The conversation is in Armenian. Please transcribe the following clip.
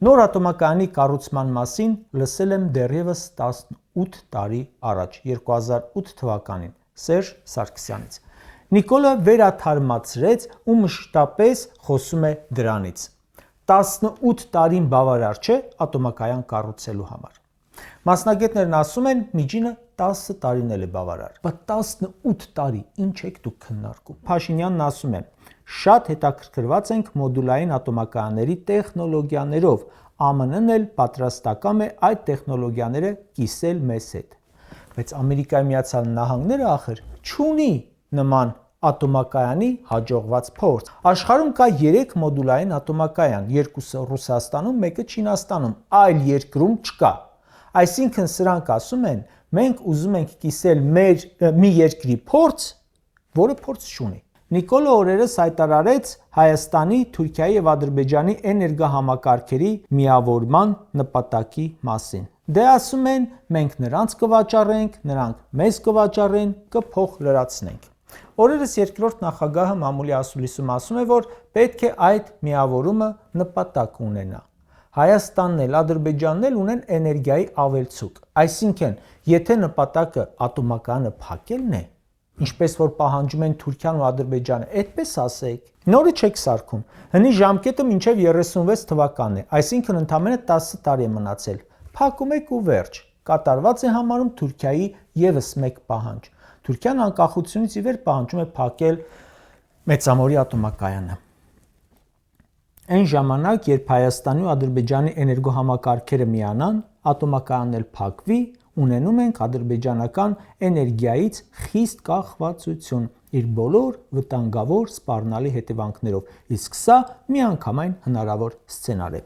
Նոր ատոմակայանի կառուցման մասին լսել եմ դեռևս 18 տարի առաջ, 2008 թվականին, Սերժ Սարգսյանից։ Նիկոլը վերաթարմացրեց ու մշտապես խոսում է դրանից։ 18 տարին բավարար չէ ատոմակայան կառուցելու համար։ Մասնագետներն ասում են, միջինը 10 տարին է բավարար։ Բայց 18 տարի ինչ եք դուք քննարկում։ Փաշինյանն ասում է. շատ հետաքրքրված ենք մոդուլային ատոմակայանների տեխնոլոգիաներով, ԱՄՆ-ն էլ պատրաստակամ է այդ տեխնոլոգիաները կիսել մեզ հետ։ Բայց Ամերիկայի Միացյալ Նահանգները ախր չունի նման ատոմակայանի հաջողված փորձ։ Աշխարհում կա 3 մոդուլային ատոմակայան, 2-ը Ռուսաստանում, 1-ը Չինաստանում, այլ երկրում չկա։ Այսինքն սրանք ասում են, մենք ուզում ենք կիսել մի երկրի փորձ, որը փորձ չունի։ Նիկոլը օրերս հայտարարեց Հայաստանի, Թուրքիայի եւ Ադրբեջանի էներգոհամակարգերի միավորման նպատակի մասին։ Դե ասում են, մենք նրանց կվաճառենք, նրանք մեզ կվաճառեն, կփող լրացնենք։ Օրերս երկրորդ նախագահը մամուլի ասուլիսում ասում է, որ պետք է այդ միավորումը նպատակ ունենա։ Հայաստանն էլ, Ադրբեջանն էլ ունեն էներգիայի ավելցուկ։ Այսինքն, եթե նպատակը ատոմակայանը փակելն է, ինչպես որ պահանջում են Թուրքիան ու Ադրբեջանը, այդպես ասեք։ Նորը չեք սարքում։ Հնի ժամկետը մինչև 36 թվականն է, այսինքն ընդամենը 10 տարի է մնացել։ Փակում եք ու վերջ։ Կատարված է համարում Թուրքիայի եւս մեկ պահանջ։ Թուրքիան անկախությունից ի վեր պահանջում է փակել Մեծամորի ատոմակայանը։ Այն ժամանակ, երբ Հայաստանի ու Ադրբեջանի էներգոհամակարգերը միանան, ատոմակայանն էլ փակվի, ունենում ենք ադրբեջանական էներգիայից խիստ կախվածություն իր բոլոր վտանգավոր սպառնալի հետևանքներով, իսկ սա միանգամայն հնարավոր սցենար է։